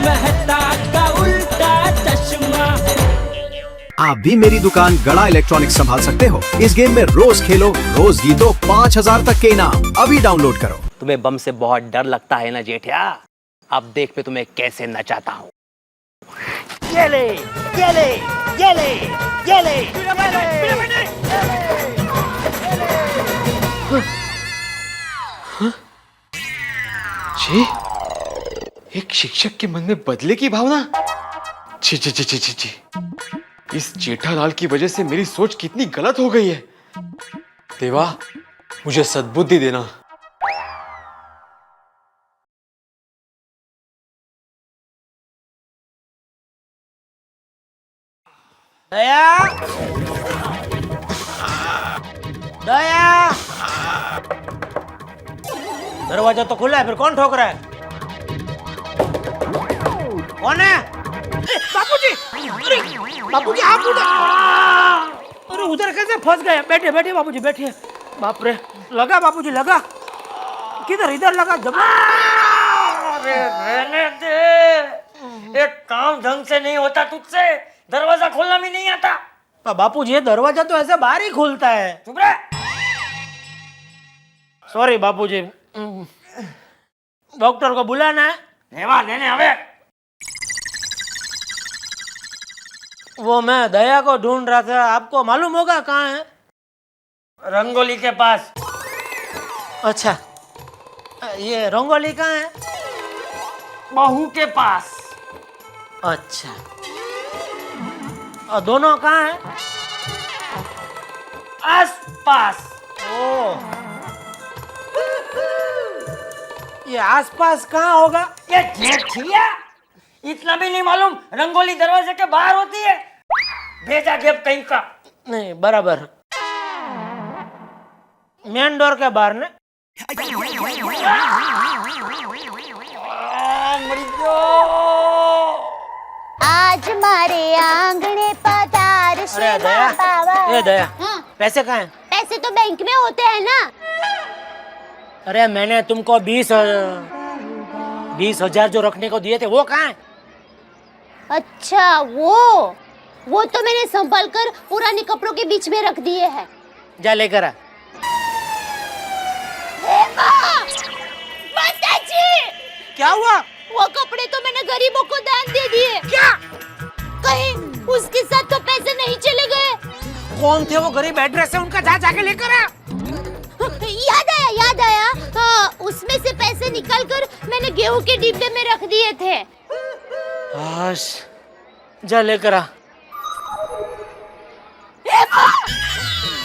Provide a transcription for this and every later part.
मेहता का उल्टा चश्मा। आप भी मेरी दुकान गड़ा इलेक्ट्रॉनिक्स संभाल सकते हो। इस गेम में रोज खेलो, रोज जीतो 5000 तक के इनाम। अभी डाउनलोड करो। तुम्हें बम से बहुत डर लगता है ना जेठिया? अब देख मैं तुम्हें कैसे नचाता हूँ। ये ले, ये ले, ये ले, ये ले, जी, एक शिक्षक के मन में बदले की भावना। छी छी छी छी छी छी। इस जेठालाल की वजह से मेरी सोच कितनी गलत हो गई है। देवा, मुझे सद्बुद्धि देना। दया, दया, दरवाजा तो खुला है, फिर कौन ठोक रहा है? कौन है? बापूजी, बापूजी आप उधर। अरे उधर कैसे फंस गए? बैठे बैठे बापूजी बैठिए। बाप रे, लगा बापूजी लगा। किधर? इधर लगा। अरे रहने दे, एक काम ढंग से नहीं होता तुझसे, दरवाजा खोलना भी नहीं आता। बापूजी दरवाजा तो ऐसे बाहर ही खुलता है। चुप रह। सॉरी बापूजी, डॉक्टर को बुलाना है। नेवा लेने हवे। वो मैं दया को ढूंढ रहा था, आपको मालूम होगा कहाँ है? रंगोली के पास। अच्छा, ये रंगोली कहाँ है? बहू के पास। अच्छा, और दोनों कहाँ हैं? आस पास। ओ, ये आसपास कहाँ होगा? ये जेठिया, इतना भी नहीं मालूम रंगोली दरवाजे के बाहर होती है? भेजा गेप कहीं का। नहीं बराबर, मेन डोर के बाहर ने। आज मारे आंगने पधार अरे दया, ये दया, पैसे कहाँ हैं? पैसे तो बैंक में होते हैं ना। अरे मैंने तुमको 20,000 जो रखने को दिए थे वो कहाँ है? अच्छा वो तो मैंने संभाल कर पुराने कपड़ों के बीच में रख दिए हैं। जा लेकर आ। माताजी, क्या हुआ? वो कपड़े तो मैंने गरीबों को दान दे दिए। क्या? कहीं उसके साथ तो पैसे नहीं चले गए? कौन थे वो गरीब? एड्रेस है उनका, जा जाके लेकर आ। याद आया। हाँ, उसमें से पैसे निकाल कर मैंने गेहूं के डिब्बे में रख दिए थे। बस, जा लेकर आ।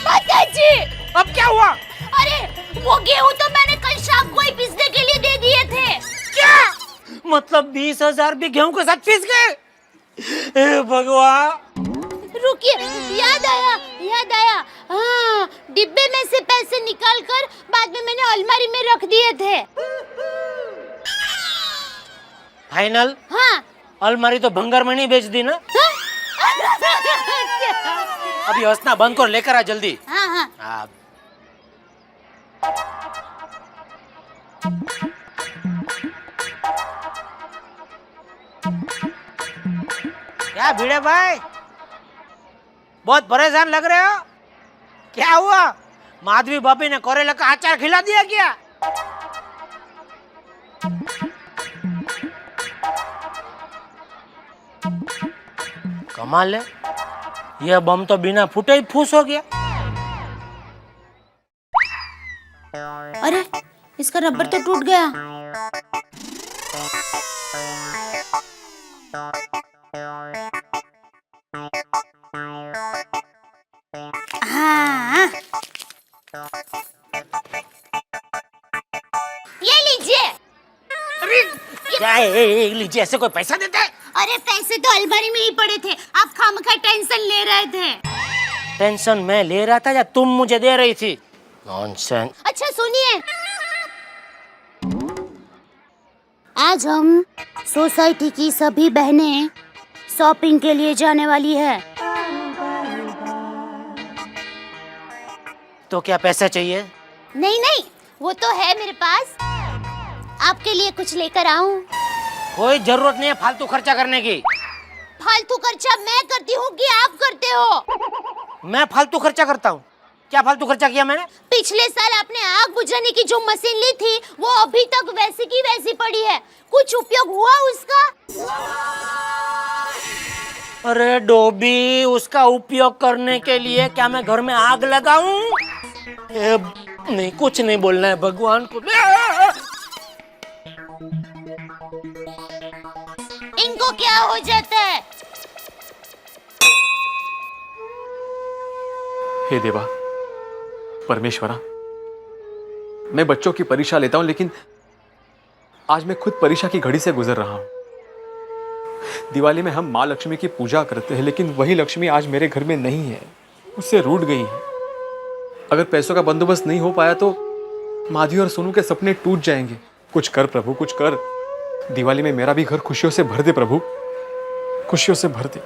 माताजी, अब क्या हुआ? अरे वो गेहूं तो मैंने कल शाम को ही पीसने के लिए दे दिए थे। क्या मतलब 20,000 भी गेहूं के साथ पीस गए? हे भगवान। रुकिए, याद आया। हाँ, डिब्बे में से पैसे निकाल कर बाद में मैंने अलमारी में रख दिए थे। फाइनल? हाँ। अलमारी तो भंगार में नहीं बेच दी ना? अभी हंसना बंद कर, लेकर आ जल्दी। हाँ। क्या भिड़े भाई, बहुत परेशान लग रहे हो? क्या हुआ? माधवी भाभी ने करेला का अचार खिला दिया क्या? कमाल है, यह बम तो बिना फूटे ही फूस हो गया। अरे इसका रबर तो टूट गया। हाँ, ये लीजिए। अरे क्या है? लीजिए, ऐसे कोई पैसा देता है? अरे पैसे तो अलमारी में ही पड़े थे, आप खामखा टेंशन ले रहे थे। टेंशन मैं ले रहा था या तुम मुझे दे रही थी? नॉनसेंस। अच्छा सुनिए, आज हम सोसाइटी की सभी बहनें शॉपिंग के लिए जाने वाली है। तो क्या पैसा चाहिए? नहीं, वो तो है मेरे पास। आपके लिए कुछ लेकर आऊं? कोई जरूरत नहीं है फालतू खर्चा करने की। फालतू खर्चा मैं करती हूँ कि आप करते हो? मैं फालतू खर्चा करता हूँ? क्या फालतू खर्चा किया मैंने? पिछले साल आपने आग बुझाने की जो मशीन ली थी वो अभी तक वैसी की वैसी पड़ी है, कुछ उपयोग हुआ उसका? अरे डोबी, उसका उपयोग करने के लिए क्या मैं घर में आग लगाऊं? नहीं, कुछ नहीं बोलना है भगवान को। इनको क्या हो जाता है? हे देवा, परमेश्वरा, मैं बच्चों की परीक्षा लेता हूं, लेकिन आज मैं खुद परीक्षा की घड़ी से गुजर रहा हूं। दिवाली में हम माँ लक्ष्मी की पूजा करते हैं, लेकिन वही लक्ष्मी आज मेरे घर में नहीं है, उससे रूठ गई है। अगर पैसों का बंदोबस्त नहीं हो पाया तो माधवी और सोनू के सपने टूट जाएंगे। कुछ कर प्रभु, कुछ कर। दिवाली में मेरा भी घर खुशियों से भर दे प्रभु, खुशियों से भर दे।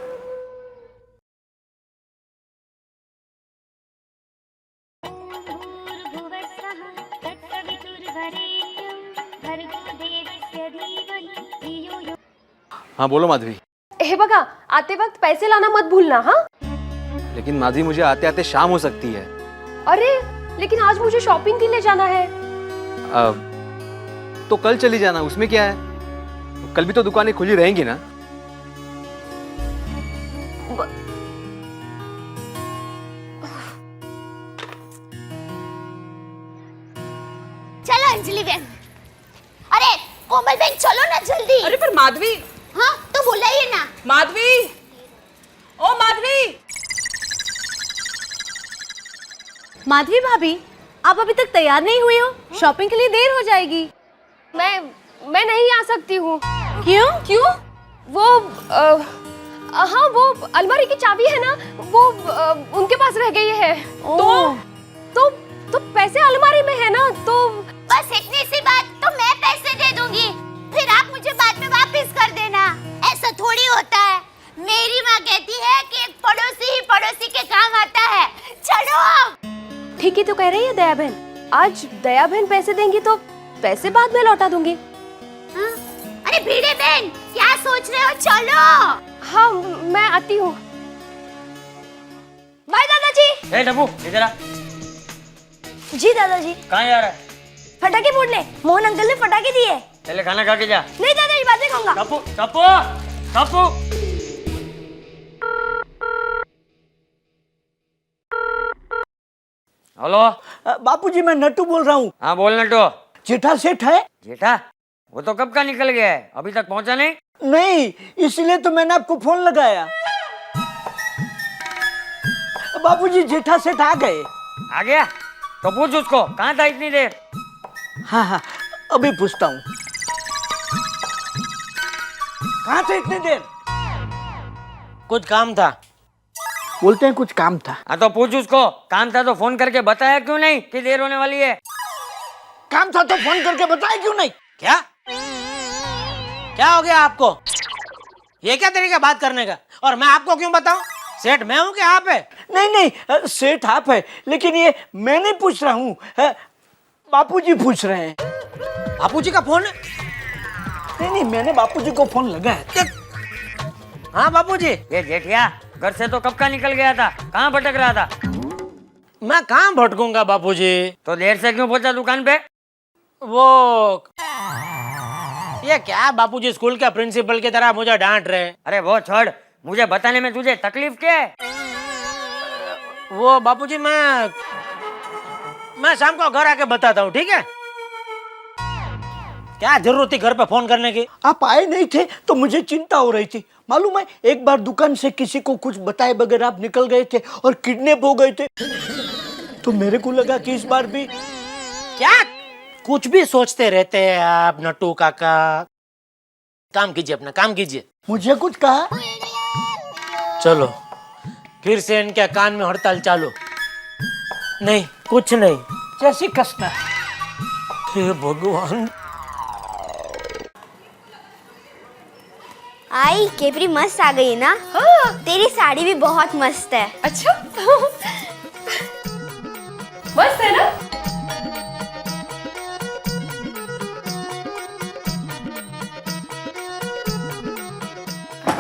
हाँ बोलो माधवी। हे बघा, आते वक्त पैसे लाना मत भूलना। हाँ, लेकिन माधवी, मुझे आते आते शाम हो सकती है। अरे लेकिन आज मुझे शॉपिंग के लिए जाना है। तो कल चली जाना, उसमें क्या है? कल भी तो दुकानें खुली रहेंगी ना। चलो अंजलि बहन, अरे कोमल बहन चलो ना जल्दी। अरे पर माधवी। हाँ तो बुलाइए ना। माधवी, ओ माधवी। माधवी भाभी, आप अभी तक तैयार नहीं हुई हो? शॉपिंग के लिए देर हो जाएगी। मैं नहीं आ सकती हूँ। क्यों? वो हाँ, वो अलमारी की चाबी है ना, वो उनके पास रह गई है। तो पैसे अलमारी में है ना, तो बस इतनी सी बात, तो मैं पैसे दे दूंगी, फिर आप मुझे बाद में वापस कर देना। ऐसा थोड़ी होता है। मेरी माँ कहती है कि एक पड़ोसी ही पड़ोसी के काम आता है। चलो। ठीक ही तो कह रही है दया बहन। आज दया बहन पैसे देंगी तो पैसे बाद में लौटा दूंगी। हाँ? अरे भीड़े बहन, क्या सोच रहे हो? चलो। हाँ, मैं आती हूँ। बाय दादाजी। ए डब्बू, इधर आ। जी दादाजी। कहाँ जा रहा है? फटाके फोड़ने। मोहन अंकल ने फटाके दिए। पहले खाना खा के जा। नहीं दादाजी, बातें खाऊंगा। चप्पू चप्पू चप्पू। हेलो। बापूजी, मैं नट्टू बोल रहा हूँ। हाँ बोल नट्टू। जेठा सेठ है? जेठा? वो तो कब का निकल गया है, अभी तक पहुंचा नहीं। नहीं, इसलिए तो मैंने आपको फोन लगाया। बापूजी, जेठा सेठ आ गए। आ गया? तो पूछ उसको, कहाँ था इतनी देर? हाँ हाँ, अभी पूछता हूँ। कहाँ थे इतनी देर? कुछ काम था। बोलते हैं कुछ काम था। हाँ तो पूछ उसको, काम था तो फोन करके बताया क्यों नहीं कि देर होने वाली है? काम था तो फोन करके बताया क्यों नहीं? क्या हो गया आपको? ये क्या तरीका बात करने का? और मैं आपको क्यों बताऊं? सेठ मैं हूं कि आप है? नहीं, सेठ आप है, लेकिन ये मैं नहीं पूछ रहा हूँ, बापूजी पूछ रहे हैं। बापूजी का फोन है? नहीं, मैंने बापूजी को फोन लगाया। हाँ बापूजी। ये जेठिया घर से तो कब का निकल गया था, कहाँ भटक रहा था? मैं कहाँ भटकूंगा बापूजी? तो देर से क्यों पहुंचा दुकान पे? वो ये क्या बापूजी, स्कूल के प्रिंसिपल की तरह मुझे डांट रहे हैं। अरे वो छोड़, मुझे बताने में तुझे तकलीफ क्या है? वो बापूजी, मैं शाम को घर आके बताता हूँ, ठीक है? क्या जरूरत थी घर पे फोन करने की? आप आए नहीं थे तो मुझे चिंता हो रही थी। मालूम है, एक बार दुकान से किसी को कुछ बताए बगैर आप निकल गए थे और किडनैप हो गए थे, तो मेरे को लगा कि इस बार भी। क्या कुछ भी सोचते रहते हैं आप नट्टू काका? काम कीजिए, अपना काम कीजिए। मुझे कुछ कहा? चलो फिर से इनके कान में हड़ताल चालू। नहीं, कुछ नहीं। जैसी कसना। हे भगवान। आई केपरी मस्त आ गई ना? हाँ। तेरी साड़ी भी बहुत मस्त है। अच्छा। मस्त है ना?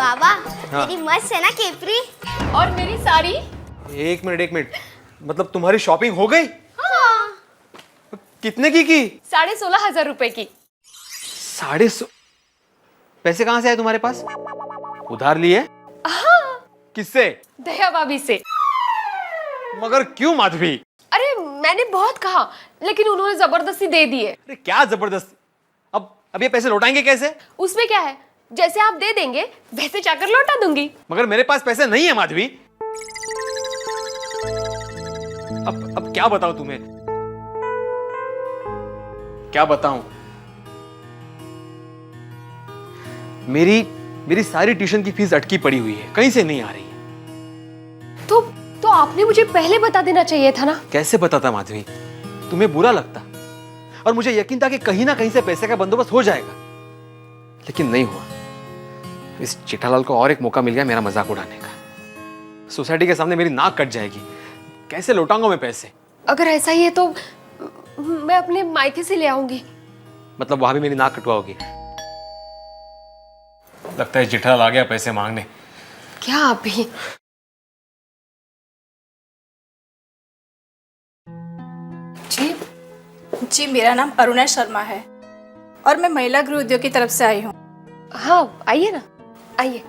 बाबा तेरी मस्त है ना केपरी। और मेरी साड़ी? एक मिनट, मतलब तुम्हारी शॉपिंग हो गई? हाँ। कितने की? 16,500 रुपए की। 16,500? पैसे कहाँ से आए तुम्हारे पास? उधार लिए? हाँ। किससे? दया भाभी से। मगर क्यों माधवी? अरे मैंने बहुत कहा, लेकिन उन्होंने जबरदस्ती दे दिए। अरे क्या जबरदस्ती? अब ये पैसे लौटाएंगे कैसे? उसमें क्या है, जैसे आप दे देंगे वैसे जाकर लौटा दूंगी। मगर मेरे पास पैसे नहीं है माधवी। अब क्या बताऊं तुम्हें? क्या बताऊं? मेरी सारी ट्यूशन की फीस अटकी पड़ी हुई है, कहीं से नहीं आ रही है। तो आपने मुझे पहले बता देना चाहिए था ना। कैसे बताता माधवी? तुम्हें बुरा लगता और मुझे यकीन था कि कहीं ना कहीं से पैसे का बंदोबस्त हो जाएगा, लेकिन नहीं हुआ। इस जेठालाल को और एक मौका मिल गया मेरा मजाक उड़ाने का। सोसाइटी के सामने मेरी नाक कट जाएगी। कैसे लौटाऊंगा मैं पैसे? अगर ऐसा ही है तो मैं अपने मायके से ले आऊंगी। मतलब वहां भी मेरी नाक कटवाओगी? लगता है जेठालाल आ गया पैसे मांगने। क्या अभी? जी मेरा नाम अरुणा शर्मा है और मैं महिला गृह उद्योग की तरफ से आई हूँ। हाँ आइए ना, आइए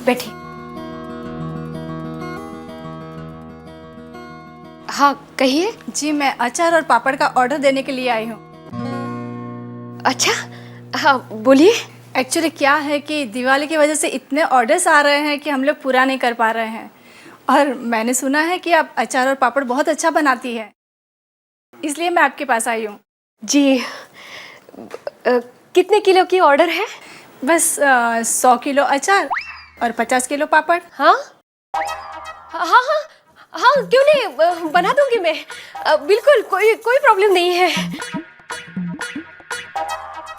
बैठिए। हाँ कहिए। जी मैं अचार और पापड़ का ऑर्डर देने के लिए आई हूँ। अच्छा हाँ बोलिए। एक्चुअली क्या है कि दिवाली की वजह से इतने ऑर्डर्स आ रहे हैं कि हम लोग पूरा नहीं कर पा रहे हैं, और मैंने सुना है कि आप अचार और पापड़ बहुत अच्छा बनाती है, इसलिए मैं आपके पास आई हूँ। जी कितने किलो की ऑर्डर है? बस 100 किलो अचार और 50 किलो पापड़। हाँ हाँ हाँ हाँ क्यों नहीं, बना दूंगी मैं। बिल्कुल कोई प्रॉब्लम नहीं है।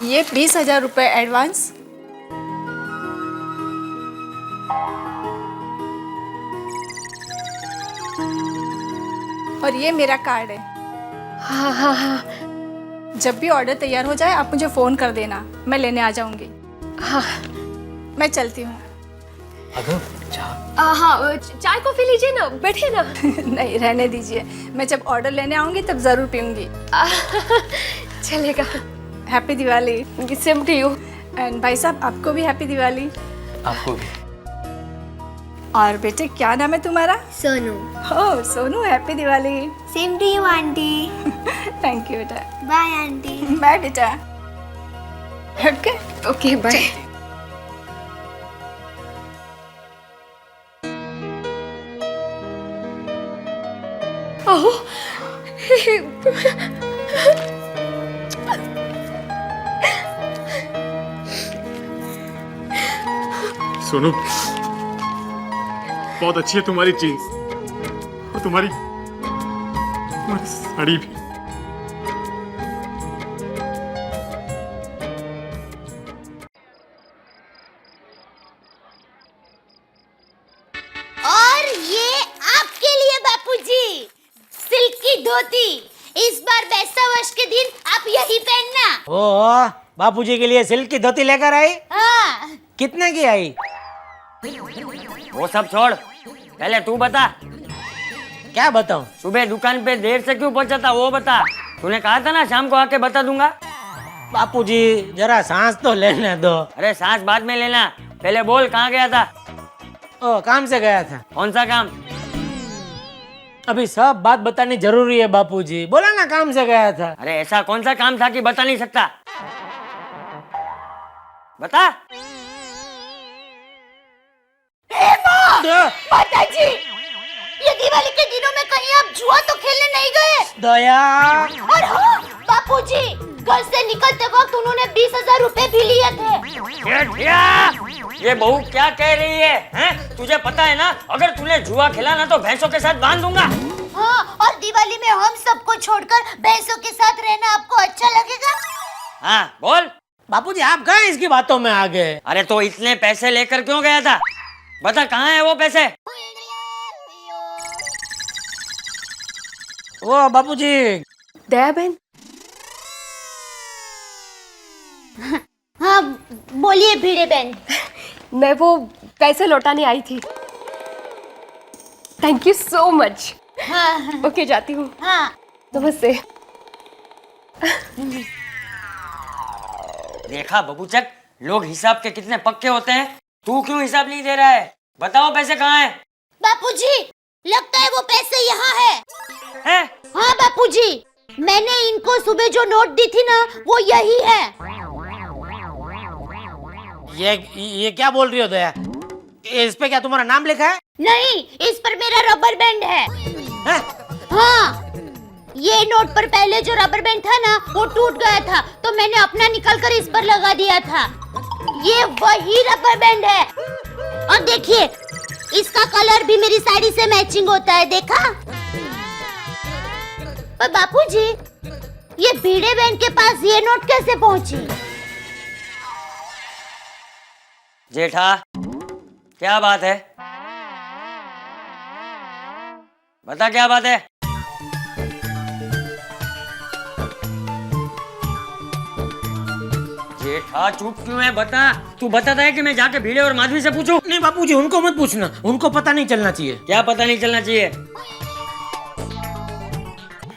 ये 20,000 रुपये एडवांस। और ये मेरा कार्ड है। हाँ हाँ हाँ जब भी ऑर्डर तैयार हो जाए आप मुझे फ़ोन कर देना, मैं लेने आ जाऊंगी। हाँ मैं चलती हूँ। हाँ चाय कॉफी लीजिए ना, बैठिए ना। नहीं रहने दीजिए, मैं जब ऑर्डर लेने आऊँगी तब ज़रूर पीऊँगी। चलेगा। Happy Diwali. Same to you. And भाई साहब आपको भी हैप्पी दिवाली। आपको भी। और बेटे क्या नाम है तुम्हारा? Sonu. Oh Sonu, happy Diwali. Same to you aunty. Thank you बेटा। Bye aunty. बाय बेटा। Okay okay bye. Oh Sonu बहुत अच्छी है तुम्हारी जीन्स और तुम्हारी साड़ी भी। और ये आपके लिए बापूजी, सिल्क की धोती। इस बार बैसा वर्ष के दिन आप यही पहनना। ओ बापूजी के लिए सिल्क की धोती लेकर आई? हाँ। कितने की आई? वो सब छोड़, पहले तू बता। क्या बताऊं? सुबह दुकान पे देर से क्यों पहुंचा था वो बता। तूने कहा था ना शाम को आके बता दूंगा। बापूजी जरा सांस तो लेने दो। अरे सांस बाद में लेना, पहले बोल कहाँ गया था? ओ काम से गया था। कौन सा काम? अभी सब बात बतानी जरूरी है बापूजी, बोला ना काम से गया था। अरे ऐसा कौन सा काम था कि बता नहीं सकता? बता। माताजी, ये दिवाली के दिनों में कहीं आप जुआ तो खेलने नहीं गए? दया। और हाँ बापूजी, घर से निकलते वक्त उन्होंने 20,000 रुपए भी लिए थे। ये बहू क्या कह रही है? हैं? तुझे पता है ना, अगर तूने जुआ खेला ना तो भैंसों के साथ बांध दूंगा। हाँ, और दिवाली में हम सबको छोड़कर भैंसों के साथ रहना आपको अच्छा लगेगा? हाँ बोल। बापूजी आप कहाँ इसकी बातों में आ गए? अरे तो इतने पैसे लेकर क्यों गया था? बता कहाँ है वो पैसे? वो बापूजी। दया बहन। हाँ बोलिए भिड़े बहन। मैं वो पैसे लौटाने आई थी। Thank you so much. हाँ ओके, जाती हूँ। हाँ। नमस्ते। देखा बबूचक, लोग हिसाब के कितने पक्के होते हैं। तू क्यों हिसाब नहीं दे रहा है? बताओ पैसे कहाँ हैं? बापूजी, लगता है वो पैसे यहाँ है। हैं? हाँ बापूजी, मैंने इनको सुबह जो नोट दी थी ना, वो यही है। ये क्या बोल रही हो दया? इस पे क्या तुम्हारा नाम लिखा है? नहीं, इस पर मेरा रबर बैंड है। हैं? हाँ, ये नोट पर पहले जो रबर बैंड था ना, वो टूट गया था, तो मैंने अपना निकाल कर इस पर लगा दिया था। ये वही रबर बैंड है। और देखिए, इसका कलर भी मेरी साड़ी से मैचिंग होता है, देखा? पर बापूजी, ये भिड़े बहन के पास ये नोट कैसे पहुंची? जेठा, क्या बात है? बता क्या बात है? जेठा चुप क्यों है? बता। तू बताता है कि मैं जाके भिड़े और माधवी से पूछूं? नहीं बापूजी, उनको मत पूछना, उनको पता नहीं चलना चाहिए। क्या पता नहीं चलना चाहिए?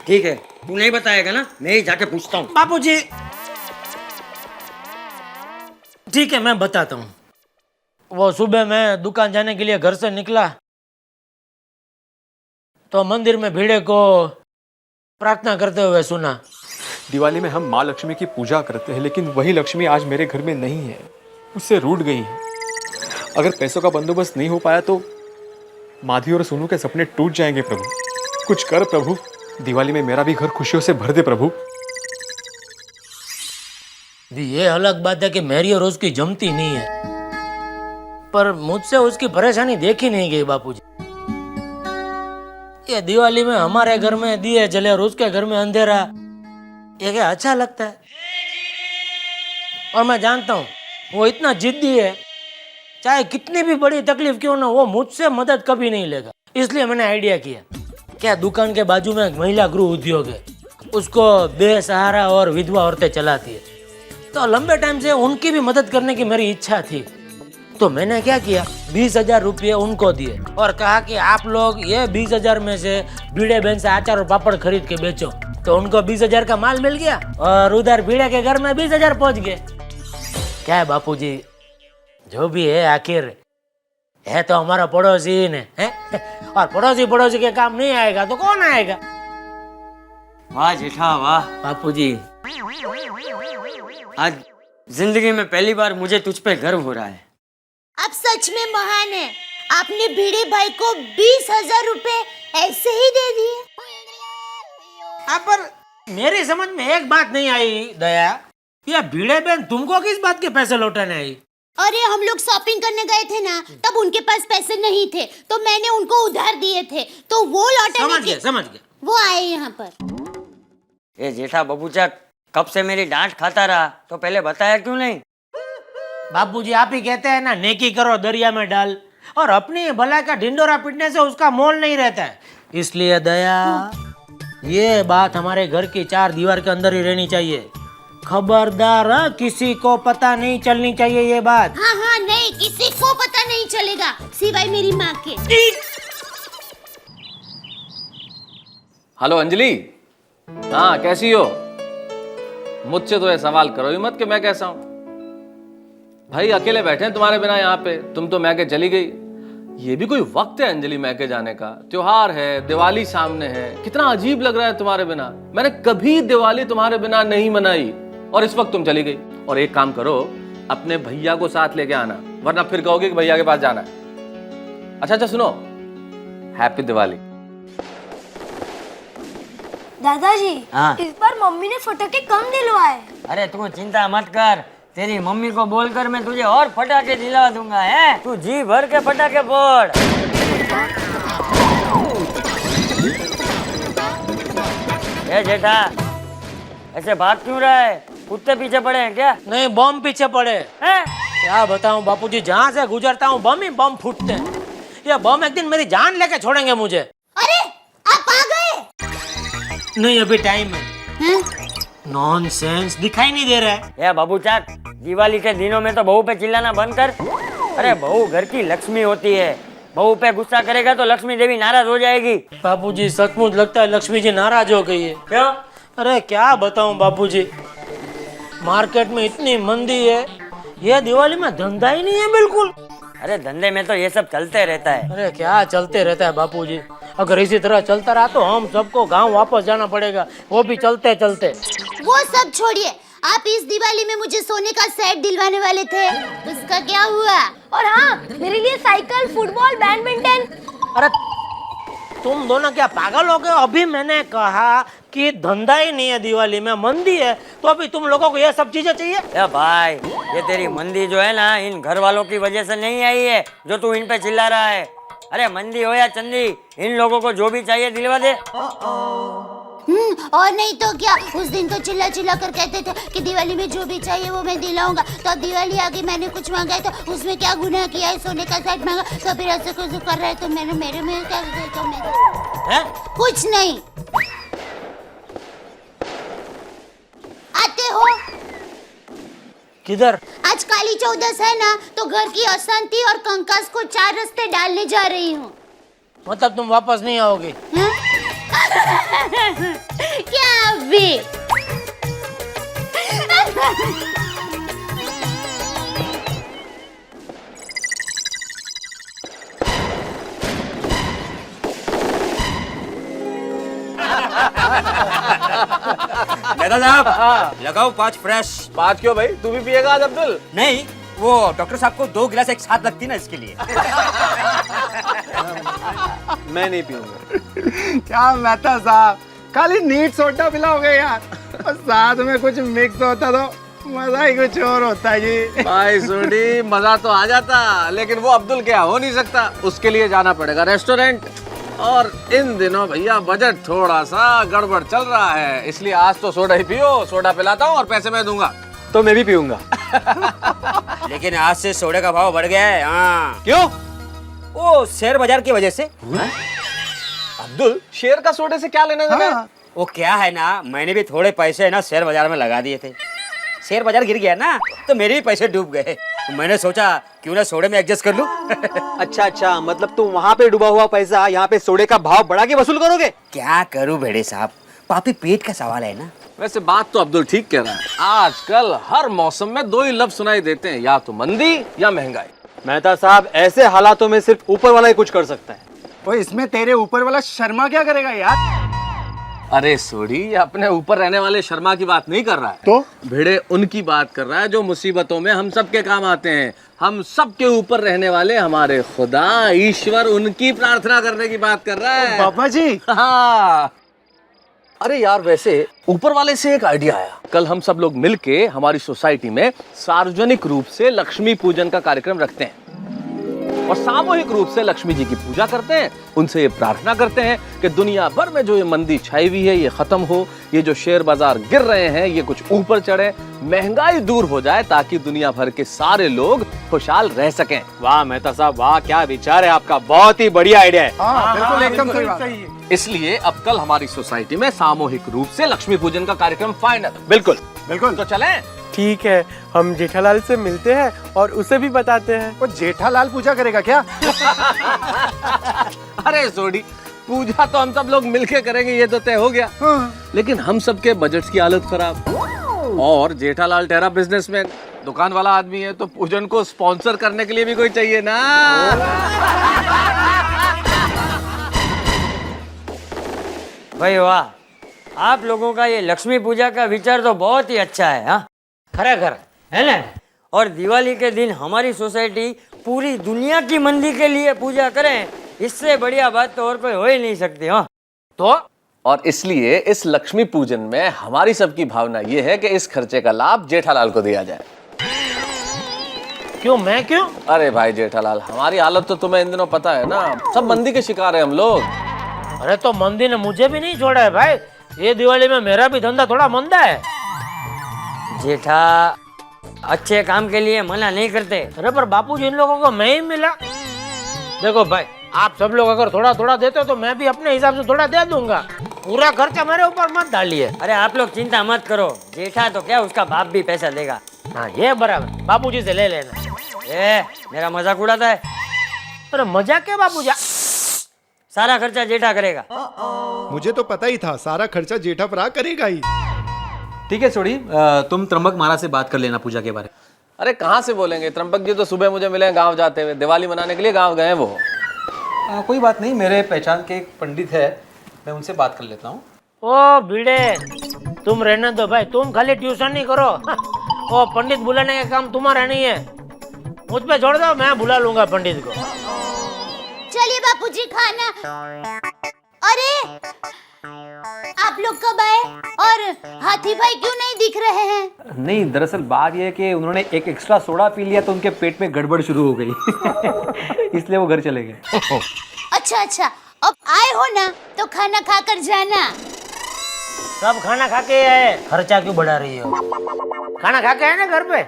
ठीक है, तू नहीं बताएगा ना, मैं ही जाके पूछता हूँ। बापूजी, ठीक है, मैं बताता हूँ। वो सुबह मैं दुकान जाने के लिए घर से निकला तो मंदिर में भिड़े को प्रार्थना करते हुए सुना। दिवाली में हम माँ लक्ष्मी की पूजा करते हैं, लेकिन वही लक्ष्मी आज मेरे घर में नहीं है, उससे रूठ गई है। अगर पैसों का बंदोबस्त नहीं हो पाया तो माधवी और सोनू के सपने टूट जाएंगे। प्रभु, कुछ कर प्रभु, दिवाली में मेरा भी घर खुशियों से भर दे प्रभु। ये अलग बात है कि मेरी और उसकी जमती नहीं है, पर मुझसे उसकी परेशानी देखी नहीं गई बापूजी। ये दिवाली में हमारे घर में दिए जले और उसके घर में अंधेरा, ये क्या अच्छा लगता है? और मैं जानता हूँ वो इतना जिद्दी है, चाहे कितनी भी बड़ी तकलीफ क्यों ना, वो मुझसे मदद कभी नहीं लेगा। इसलिए मैंने आइडिया किया, क्या दुकान के बाजू में एक महिला गृह उद्योग है, उसको बेसहारा और विधवा औरतें चलाती है, तो लंबे टाइम से उनकी भी मदद करने की मेरी इच्छा थी। तो मैंने क्या किया, 20,000 रुपये उनको दिए और कहा कि आप लोग ये 20,000 में से भिड़े बहन से अचार और पापड़ खरीद के बेचो। तो उनको 20,000 का माल मिल गया और उधर भिड़े के घर में 20,000 पहुंच गए। क्या है बापूजी, जो भी है आखिर है तो हमारा पड़ोसी ही ने, है? और पड़ोसी के काम नहीं आएगा तो कौन आएगा? वाह जेठा वाह। बापूजी, आज जिंदगी में पहली बार मुझे तुझ पे गर्व हो रहा है। आप सच में महान है। आपने भिड़े भाई को 20,000 रुपए ऐसे ही दे दिए। पर मेरी समझ में एक बात नहीं आई दया, ये भिड़े बहन तुमको किस बात के पैसे लौटाने आई? अरे हम लोग शॉपिंग करने गए थे ना, तब उनके पास पैसे नहीं थे, तो मैंने उनको उधार दिए थे, तो वो लौटाने समझ गया। वो आए यहाँ पर। ए जेठा बबूचक, कब से मेरी डांट खाता रहा, तो पहले बताया क्यों नहीं? बापूजी, आप ही कहते हैं ना, नेकी करो दरिया में डाल, और अपनी भलाई का ढिंडोरा पीटने से उसका मोल नहीं रहता है। इसलिए दया, ये बात हमारे घर की 4 दीवार के अंदर ही रहनी चाहिए। खबरदार, किसी को पता नहीं चलनी चाहिए ये बात। हाँ हाँ, नहीं, किसी को पता नहीं चलेगा सिवाय मेरी माँ के। हेलो अंजलि, हाँ कैसी हो? मुझसे तो ये सवाल करो ही मत कि मैं कैसा हूं। भाई अकेले बैठे हैं तुम्हारे बिना यहाँ पे, तुम तो मैके चली गई। ये भी कोई वक्त है अंजलि मैके जाने का? त्योहार है, दिवाली सामने है, कितना अजीब लग रहा है तुम्हारे बिना। मैंने कभी दिवाली तुम्हारे बिना नहीं मनाई और इस वक्त तुम चली गई। और एक काम करो, अपने भैया को साथ लेके आना, वरना फिर कहोगे कि भैया के पास जाना है। अच्छा सुनो, हैप्पी दिवाली। दादाजी, हाँ? इस बार मम्मी ने फटाके कम दिलवाए। अरे तू चिंता मत कर, तेरी मम्मी को बोलकर मैं तुझे और फटाके दिला दूंगा। है तू जी भर के फटाके फोड़। ए जेठा, ऐसे भाग क्यों रहा है? कुत्ते पीछे पड़े हैं क्या? नहीं, बम पीछे पड़े हैं? क्या बताऊं बापूजी, जहाँ से गुजरता हूँ बम ही बम फूटते हैं। ये बम एक दिन मेरी जान लेके छोड़ेंगे मुझे। अरे आप आ गए? नहीं, अभी टाइम है। हैं? नॉनसेंस, दिखाई नहीं दे रहा है। या बाबू चाक, दिवाली के दिनों में तो बहू पे चिल्लाना बंद कर। अरे बहू घर की लक्ष्मी होती है, बहू पे गुस्सा करेगा तो लक्ष्मी देवी नाराज हो जाएगी। बापूजी सचमुच लगता है लक्ष्मी जी नाराज हो गई है। क्यों? अरे क्या बताऊं बापूजी, मार्केट में इतनी मंदी है, ये दिवाली में धंधा ही नहीं है बिल्कुल। अरे धंधे में तो ये सब चलते रहता है। अरे क्या चलते रहता है बापूजी, अगर इसी तरह चलता रहा तो हम सबको गांव वापस जाना पड़ेगा, वो भी चलते चलते। वो सब छोड़िए, आप इस दिवाली में मुझे सोने का सेट दिलवाने वाले थे, उसका क्या हुआ? और हाँ, मेरे लिए साइकिल, फुटबॉल, बैडमिंटन। अरे तुम दोनों क्या पागल हो गए? अभी मैंने कहा कि धंधा ही नहीं है, दिवाली में मंदी है, तो अभी तुम लोगों को ये सब चीजें चाहिए? या भाई, ये तेरी मंदी जो है ना, इन घर वालों की वजह से नहीं आई है जो तू इन पे चिल्ला रहा है। अरे मंदी हो या चंदी, इन लोगों को जो भी चाहिए दिलवा दे। और नहीं तो क्या, उस दिन तो चिल्ला चिल्ला कर कहते थे कि दिवाली में जो भी चाहिए वो मैं दिलाऊंगा, तो अब दिवाली आ गई, मैंने कुछ मांगा है तो उसमें क्या गुनाह किया है? सोने का सेट मांगा तो फिर ऐसे कुछ कर रहे, तो मैंने मेरे में क्या देखा? मैं कुछ नहीं। आते हो? किधर? आज काली चौदस है ना, तो घर की अशांति और कंकास को 4 रास्ते डालने जा रही हूँ। मतलब तुम वापस नहीं आओगे? क्या अभी? दादा साहब, लगाओ 5 फ्रेश। 5 क्यों भाई, तू भी पिएगा आज अब्दुल? नहीं, वो डॉक्टर साहब को 2 गिलास एक साथ लगती ना, इसके लिए। मैं नहीं पीऊंगा। क्या मेहता साहब, खाली नीट सोडा पिलाओगे यार, और साथ में कुछ मिक्स होता तो मजा ही कुछ और होता है जी। भाई सोडी, मजा तो आ जाता, लेकिन वो अब्दुल क्या हो नहीं सकता, उसके लिए जाना पड़ेगा रेस्टोरेंट। और इन दिनों भैया बजट थोड़ा सा गड़बड़ चल रहा है, इसलिए आज तो सोडा ही पियो। सोडा पिलाता हूँ और पैसे मैं दूंगा। तो मैं भी पीऊंगा। लेकिन आज से सोडे का भाव बढ़ गया है। हाँ। क्यों? वो शेयर बाजार की वजह से। अब्दुल, शेयर का सोडे से क्या लेना देना? हाँ। वो क्या है ना, मैंने भी थोड़े पैसे है ना शेयर बाजार में लगा दिए थे। शेयर बाजार गिर गया ना, तो मेरे भी पैसे डूब गए, तो मैंने सोचा क्यों ना सोडे में एडजस्ट कर लूं। अच्छा, मतलब तुम वहाँ पे डूबा हुआ पैसा यहाँ पे सोडे का भाव बढ़ा के वसूल करोगे? क्या करूं भेड़े साहब, पापी पेट का सवाल है ना। वैसे बात तो अब्दुल ठीक कह रहा है, आजकल हर मौसम में 2 ही लफ्ज सुनाई देते हैं, या तो मंदी या महंगाई। मेहता साहब, ऐसे हालातों में सिर्फ ऊपर वाला ही कुछ कर सकता है। वो इसमें तेरे ऊपर वाला शर्मा क्या करेगा यार? अरे सोडी, ये अपने ऊपर रहने वाले शर्मा की बात नहीं कर रहा है, तो भिड़े उनकी बात कर रहा है जो मुसीबतों में हम सब के काम आते हैं। हम सब के ऊपर रहने वाले हमारे खुदा ईश्वर, उनकी प्रार्थना करने की बात कर रहा है। बाबा जी। हाँ। अरे यार, वैसे ऊपर वाले से एक आइडिया आया, कल हम सब लोग मिलके हमारी सोसाइटी में सार्वजनिक रूप से लक्ष्मी पूजन का कार्यक्रम रखते हैं और सामूहिक रूप से लक्ष्मी जी की पूजा करते हैं, उनसे ये प्रार्थना करते हैं कि दुनिया भर में जो ये मंदी छाई हुई है ये खत्म हो, ये जो शेयर बाजार गिर रहे हैं ये कुछ ऊपर चढ़े, महंगाई दूर हो जाए, ताकि दुनिया भर के सारे लोग खुशहाल रह सकें। वाह मेहता साहब, वाह क्या विचार है आपका, बहुत ही बढ़िया आइडिया है। हाँ, बिल्कुल एकदम सही बात। इसलिए अब कल हमारी सोसाइटी में सामूहिक रूप से लक्ष्मी पूजन का कार्यक्रम फाइनल। बिल्कुल बिल्कुल। तो चलें? ठीक है, हम जेठालाल से मिलते हैं और उसे भी बताते हैं। वो जेठालाल पूजा करेगा क्या? अरे सोडी, पूजा तो हम सब लोग मिलके करेंगे, ये तो तय हो गया। लेकिन हम सबके बजट की हालत खराब, और जेठालाल ठहरा बिजनेसमैन, दुकान वाला आदमी है, तो पूजन को स्पॉन्सर करने के लिए भी कोई चाहिए ना। भाई वाह, आप लोगों का ये लक्ष्मी पूजा का विचार तो बहुत ही अच्छा है। हाँ, खरेखर है ना। और दिवाली के दिन हमारी सोसाइटी पूरी दुनिया की मंदी के लिए पूजा करें, इससे बढ़िया बात तो और कोई हो ही नहीं सकती। हाँ तो और इसलिए इस लक्ष्मी पूजन में हमारी सबकी भावना ये है कि इस खर्चे का लाभ जेठालाल को दिया जाए। क्यों? मैं क्यों? अरे भाई जेठालाल, हमारी हालत तो तुम्हें इन दिनों पता है ना, सब मंदी के शिकार है हम लोग। अरे तो मंदी ने मुझे भी नहीं छोड़ा है भाई, ये दिवाली में मेरा भी धंधा थोड़ा मंदा है। जेठा अच्छे काम के लिए मना नहीं करते। अरे पर बापूजी, इन लोगों को मैं ही मिला। देखो भाई, आप सब लोग अगर थोड़ा थोड़ा देते हो तो मैं भी अपने हिसाब से थोड़ा दे दूंगा। पूरा खर्चा मेरे ऊपर मत डालिए। अरे आप लोग चिंता मत करो, जेठा तो क्या उसका बाप भी पैसा देगा। हाँ ये बराबर, बापूजी से ले लेना। मेरा मजाक उड़ाता है? अरे मजाक है बापूजी, सारा खर्चा जेठा करेगा। मुझे तो पता ही था सारा खर्चा जेठा भरा करेगा ही। ठीक है छोड़ी, तुम त्र्यंबक महाराज से बात कर लेना पूजा के बारे में। अरे कहाँ से बोलेंगे, त्र्यंबक जी तो सुबह मुझे मिले गांव जाते हुए, दिवाली मनाने के लिए गांव गए वो। कोई बात नहीं, मेरे पहचान के एक पंडित है, मैं उनसे बात कर लेता हूँ। ओ भिड़े, तुम रहने दो भाई, तुम खाली ट्यूशन नहीं करो। ओ पंडित बुलाने का काम तुम्हारा नहीं है, मुझ पे छोड़ दो, मैं बुला लूंगा पंडित को। चलिए बापूजी खाना। अरे आप लोग कब आए और हाथी भाई क्यों नहीं दिख रहे हैं? नहीं, दरअसल बात यह है कि उन्होंने एक एक्स्ट्रा सोडा पी लिया तो उनके पेट में गड़बड़ शुरू हो गई। इसलिए वो घर चले गए। अच्छा अच्छा, अब आए हो ना तो खाना खाकर जाना। सब खाना खा के आए, खर्चा क्यों बढ़ा रही हो? खाना खा के आए ना घर पे?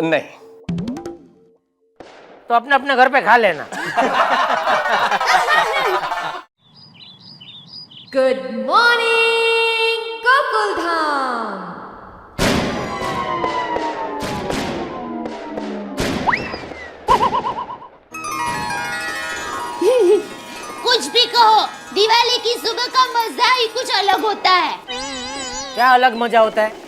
नहीं। तो अपने अपने घर पे खा लेना। Good morning Gokul Dham. कुछ भी कहो, दिवाली की सुबह का मजा ही कुछ अलग होता है। क्या अलग मजा होता है?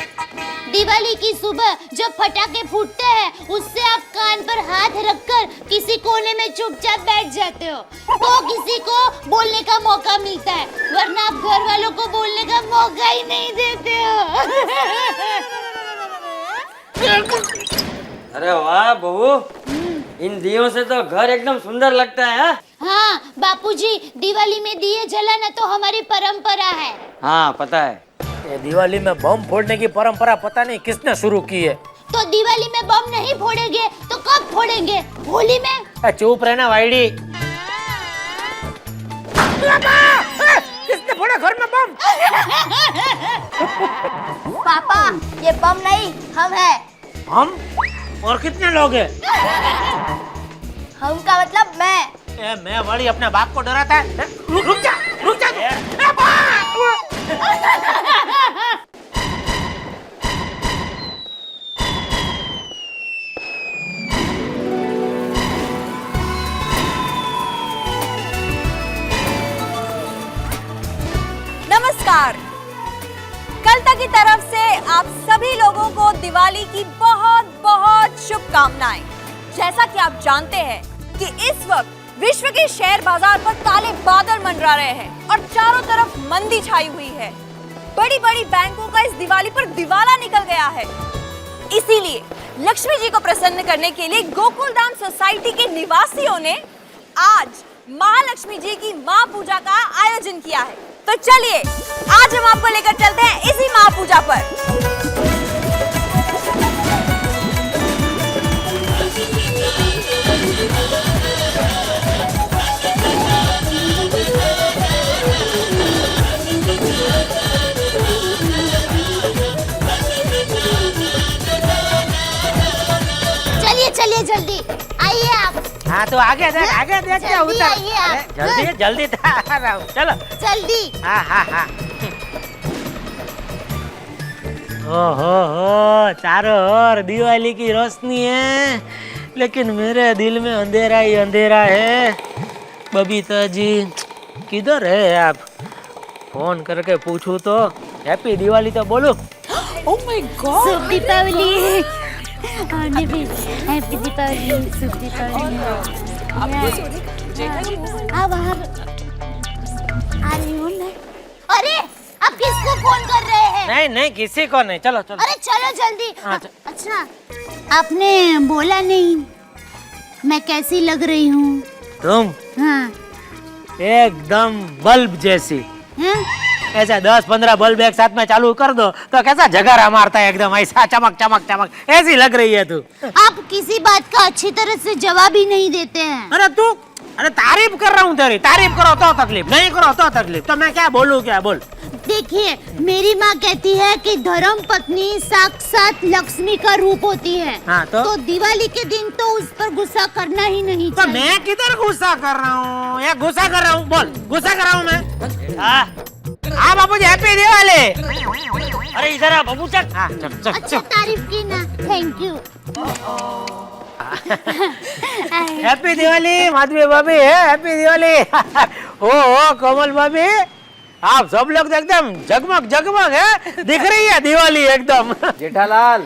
दिवाली की सुबह जब पटाखे फूटते हैं, उससे आप कान पर हाथ रखकर किसी कोने में चुपचाप बैठ जाते हो, तो किसी को बोलने का मौका मिलता है, वरना आप घर वालों को बोलने का मौका ही नहीं देते हो। अरे वाह बहू, इन दियों से तो घर एकदम सुंदर लगता है। हाँ बापूजी, दिवाली में दिए जलाना तो हमारी परंपरा है। हाँ पता है। ये दिवाली में बम फोड़ने की परंपरा पता नहीं किसने शुरू की है। तो दिवाली में बम नहीं फोड़ेंगे तो कब फोड़ेंगे? होली में? चुप रहना वाइडी। किसने फोड़ा घर में बम? पापा, ये बम नहीं, हम है। हम? और कितने लोग हैं? हम का मतलब मैं। मैं वाली अपने बाप को डराता है? रुक जा, रुक जा। नमस्कार, कलता की तरफ से आप सभी लोगों को दिवाली की बहुत बहुत शुभकामनाएं। जैसा कि आप जानते हैं कि इस वक्त विश्व के शेयर बाजार पर काले बादल मंडरा रहे हैं और चारों तरफ मंदी छाई हुई है। बड़ी बड़ी बैंकों का इस दिवाली पर दिवाला निकल गया है। इसीलिए लक्ष्मी जी को प्रसन्न करने के लिए गोकुल धाम सोसाइटी के निवासियों ने आज महालक्ष्मी जी की मां पूजा का आयोजन किया है। तो चलिए आज हम आपको लेकर चलते हैं इसी मां पूजा पर। चलिए चलिए जल्दी आइए आप। हाँ तो आगे देख क्या जल्दी उतर। आइए आप। जल्दी जल्दी आ रहा हूँ, चलो जल्दी। हाँ हाँ हाँ। हो चारों ओर दिवाली की रोशनी है, लेकिन मेरे दिल में अंधेरा ही अंधेरा है। बबीता जी किधर है आप? फोन करके पूछूं तो हैप्पी दिवाली तो बोलो। ओह माय गॉड, शुभ दीपावली। आने भी हैप्पी दीपावली, शुभ दीपावली। अब आ रही हूँ मैं। अरे आप किसको फोन कर रहे हैं? नहीं नहीं किसी को नहीं, चलो चलो। अरे चलो जल्दी। हाँ, अच्छा आपने बोला नहीं मैं कैसी लग रही हूँ? तुम हाँ। एकदम बल्ब जैसी। हैं? ऐसा 10-15 बल्ब एक साथ में चालू कर दो तो कैसा झगारा मारता है, एकदम ऐसा चमक चमक चमक, ऐसी लग रही है तू। आप किसी बात का अच्छी तरह से जवाब ही नहीं देते हैं। अरे तू, अरे तारीफ कर रहा हूँ तेरी, तारीफ करो तो तकलीफ, नहीं करो तो तकलीफ, तो मैं क्या बोलूँ, क्या बोल। देखिए मेरी माँ कहती है कि धर्म पत्नी साक्षात लक्ष्मी का रूप होती है। हाँ, तो दिवाली के दिन तो उस पर गुस्सा करना ही नहीं तो मैं किधर गुस्सा कर रहा हूँ या गुस्सा कर रहा हूँ? बोल, गुस्सा कर रहा हूँ मैं? हाँ बापू जी हैप्पी दिवाली। अरे इधर आ बबू चल। हाँ चल चल अच्छा तारीफ की ना, thank you. Happy Diwali Madhavi भाभी है, हैप्पी दिवाली। ओ कोमल भाभी, आप सब लोग तो एकदम जगमग जगमग है, दिख रही है दिवाली एकदम। जेठालाल,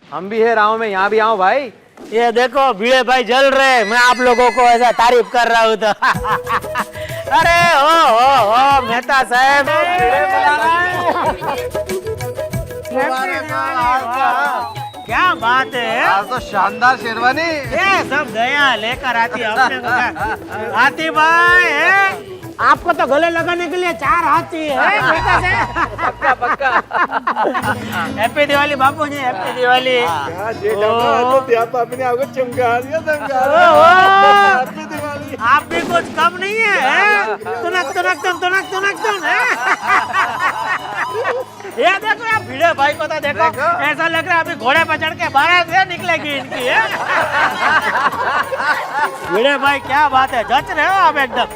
हम भी है राव में, यहाँ भी आओ भाई। ये देखो भिड़े भाई जल रहे, मैं आप लोगों को ऐसा तारीफ कर रहा हूँ तो। अरे ओ मेहता साहब, क्या बात है। आज तो शानदार शेरवानी। ये सब दया लेकर आती है अपने को क्या? हाथी भाई है, आपको तो गले लगाने के लिए 4 हाथ चाहिए है। पक्का पक्का। हैप्पी दिवाली बापू जी, हैप्पी दिवाली। आपने आपको चमका दिया, हैप्पी दिवाली। आप भी कुछ कम नहीं है, तुनक तुनक तुन तुनक तुनक तुन है। ये देखो यार भिड़े भाई को तो देखो, ऐसा लग रहा है अभी घोड़े पर चढ़ के बारात से निकलेगी इनकी। भिड़े भाई क्या बात है, जच रहे हो आप एकदम।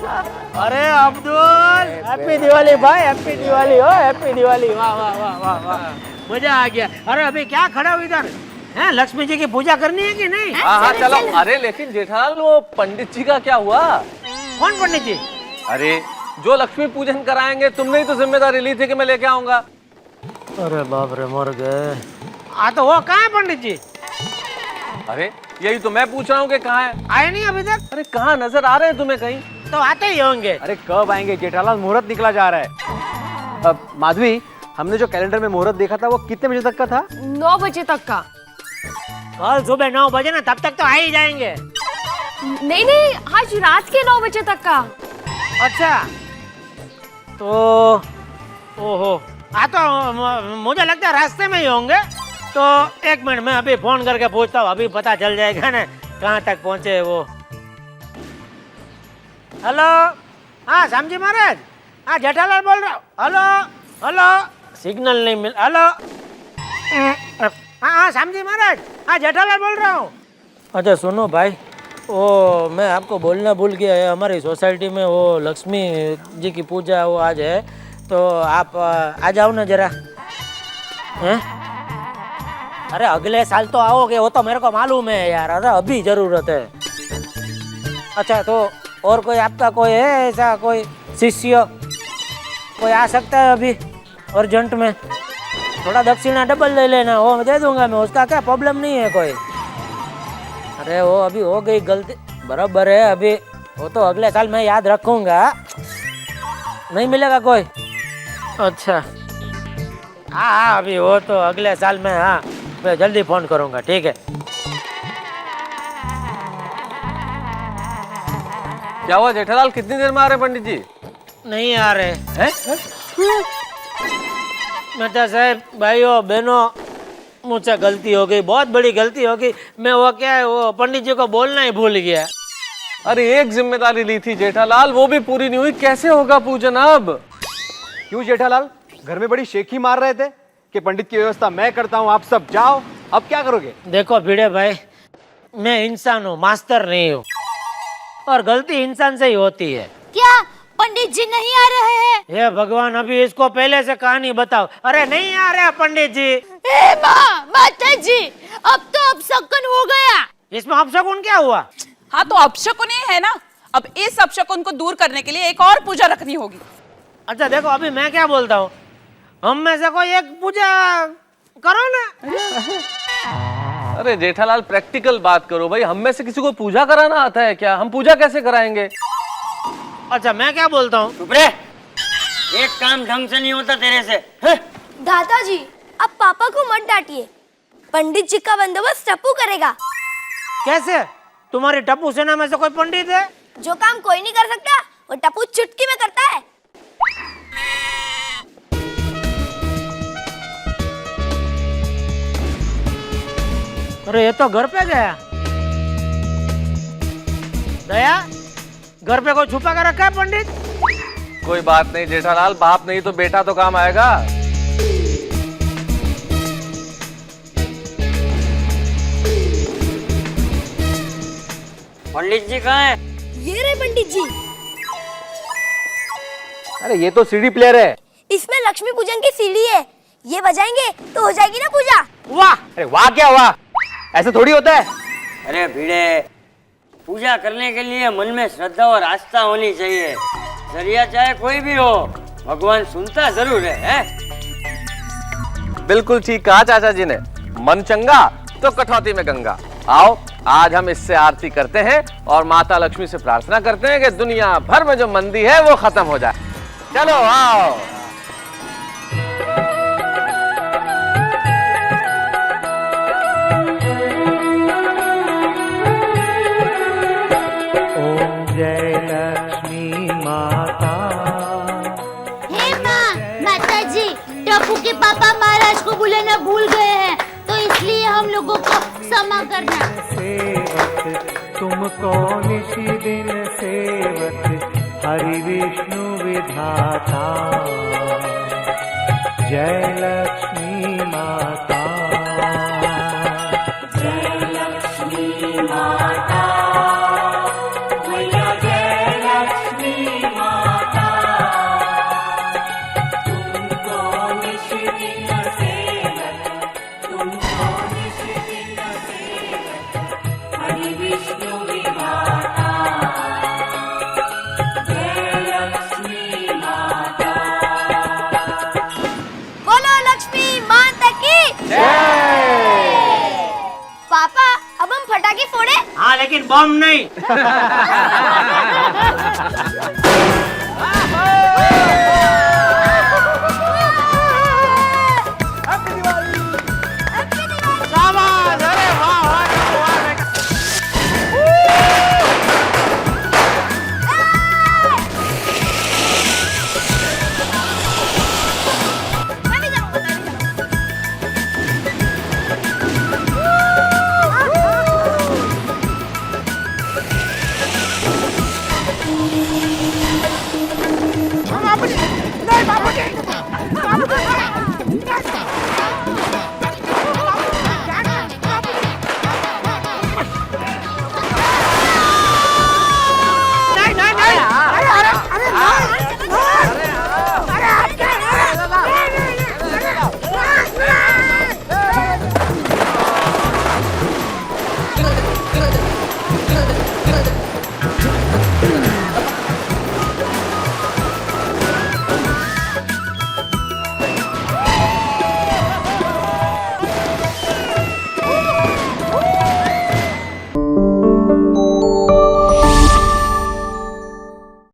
अरे अब्दुल, हैप्पी दिवाली भाई, हैप्पी दिवाली हो, हैप्पी दिवाली। वाह वाह वाह वाह वाह, मजा आ गया। अरे अभी क्या खड़ा हो इधर हैं, लक्ष्मी जी की पूजा करनी है कि नहीं? हाँ हाँ चलो। अरे लेकिन जेठालाल वो पंडित जी का क्या हुआ? कौन पंडित जी? अरे जो लक्ष्मी पूजन कराएंगे, तुमने ही तो जिम्मेदारी ली थी कि मैं लेके आऊंगा। अरे बाप रे, मर गए। हाँ तो वो कहाँ है पंडित जी? अरे यही तो मैं पूछ रहा हूँ कि कहाँ है। आए नहीं अभी तक? अरे कहाँ नजर आ रहे हैं तुम्हें कहीं? तो आते ही होंगे। अरे कब आएंगे जेठालाल, मुहूर्त निकला जा रहा है। अब माधवी, हमने जो कैलेंडर में मुहूर्त देखा था वो कितने बजे तक का था? 9 बजे तक का। कल सुबह 9 बजे ना, तब तक तो आ ही जाएंगे। नहीं नहीं, आज रात के 9 बजे तक का। अच्छा तो ओहो, हाँ तो मुझे लगता है रास्ते में ही होंगे। तो 1 मिनट में अभी फोन करके पूछता हूँ, अभी पता चल जाएगा ना कहाँ तक पहुँचे वो। हेलो, हाँ श्यामजी महाराज, हाँ जेठालाल बोल रहा हूँ। हेलो हेलो, सिग्नल नहीं मिल। हेलो, हाँ हाँ श्यामजी महाराज, हाँ जेठालाल बोल रहा हूँ। अच्छा सुनो भाई, वो मैं आपको बोलना भूल गया है, हमारी सोसाइटी में वो लक्ष्मी जी की पूजा वो आज है, तो आप आ जाओ ना जरा। हैं? अरे अगले साल तो आओगे, वो तो मेरे को मालूम है यार। अरे अभी जरूरत है। अच्छा तो और कोई आपका कोई है ऐसा, कोई शिष्य कोई आ सकता है अभी अर्जेंट में? थोड़ा दक्षिणा डबल ले लेना, वो दे दूंगा मैं, उसका क्या प्रॉब्लम नहीं है कोई। अरे वो अभी हो गई गलती, बराबर है। अभी वो तो अगले साल मैं याद रखूंगा। नहीं मिलेगा कोई? अच्छा हाँ हाँ, अभी वो तो अगले साल में, हाँ मैं जल्दी फोन करूंगा, ठीक है। क्या हुआ जेठालाल, कितनी देर में आ रहे पंडित जी? नहीं आ रहे हैं? मेहता साहब, भाइयों बहनों, मुझसे गलती हो गई, बहुत बड़ी गलती हो गई। मैं वो क्या है, वो पंडित जी को बोलना ही भूल गया। अरे एक जिम्मेदारी ली थी जेठालाल, वो भी पूरी नहीं हुई, कैसे होगा पूजन अब? क्यों जेठालाल, घर में बड़ी शेखी मार रहे थे कि पंडित की व्यवस्था मैं करता हूँ, आप सब जाओ। अब क्या करोगे? देखो भिड़े भाई, मैं इंसान हूँ, मास्टर नहीं हूँ, और गलती इंसान से ही होती है। क्या पंडित जी नहीं आ रहे हैं? हे भगवान, अभी इसको पहले से कहानी बताओ। अरे नहीं आ रहे पंडित जी। ए माता जी, अब तो अपशकुन हो गया। इसमें अपशकुन क्या हुआ? हाँ तो अपशकुन ही है ना, अब इस अपशकुन को दूर करने के लिए एक और पूजा रखनी होगी। अच्छा देखो, अभी मैं क्या बोलता हूँ, हम में से कोई एक पूजा करो ना। अरे जेठालाल प्रैक्टिकल बात करो भाई, हम में से किसी को पूजा कराना आता है क्या? हम पूजा कैसे कराएंगे? अच्छा मैं क्या बोलता हूँ, चुप रहे, एक काम ढंग से नहीं होता तेरे से। दादाजी, अब पापा को मत डांटिए, पंडित जी का बंदोबस्त टप्पू करेगा। कैसे? तुम्हारी टप्पू सेना में से कोई पंडित है? जो काम कोई नहीं कर सकता, वो टप्पू चुटकी में करता है। अरे ये तो घर पे गया। दया, घर पे कोई छुपा कर रखा है पंडित? कोई बात नहीं जेठालाल, बाप नहीं तो बेटा तो काम आएगा। पंडित जी कहाँ है? ये रहे पंडित जी। अरे ये तो सीडी प्लेयर है। इसमें लक्ष्मी पूजन की सीढ़ी है, ये बजाएंगे तो हो जाएगी ना पूजा। वाह, अरे वाह क्या हुआ, ऐसा थोड़ी होता है। अरे भिड़े, पूजा करने के लिए मन में श्रद्धा और आस्था होनी चाहिए। जरिया चाहे कोई भी हो, भगवान सुनता जरूर है? बिल्कुल ठीक कहा चाचा जी ने, मन चंगा तो कटौती में गंगा। आओ आज हम इससे आरती करते हैं और माता लक्ष्मी से प्रार्थना करते हैं कि दुनिया भर में जो मंदी है वो खत्म हो जाए। चलो आओ। ओम जय लक्ष्मी माता। हे माँ, माता जी, टप्पू के पापा महाराज को बुलाना भूल गए हैं, तो इसलिए हम लोगों को क्षमा करना। सेवक तुमको निशि दिन सेवक, हरि विष्णु विधाता। जय लक्ष्मी माता। जय लक्ष्मी माता, मैया जय लक्ष्मी माता। तुमको निशि दिन सेवक, तुमको निशि दिन सेवक, हरि विष्णु विधाता। जय लक्ष्मी माता। बोलो लक्ष्मी माता की पापा, अब हम पटाखे फोड़े? हाँ, लेकिन बम नहीं।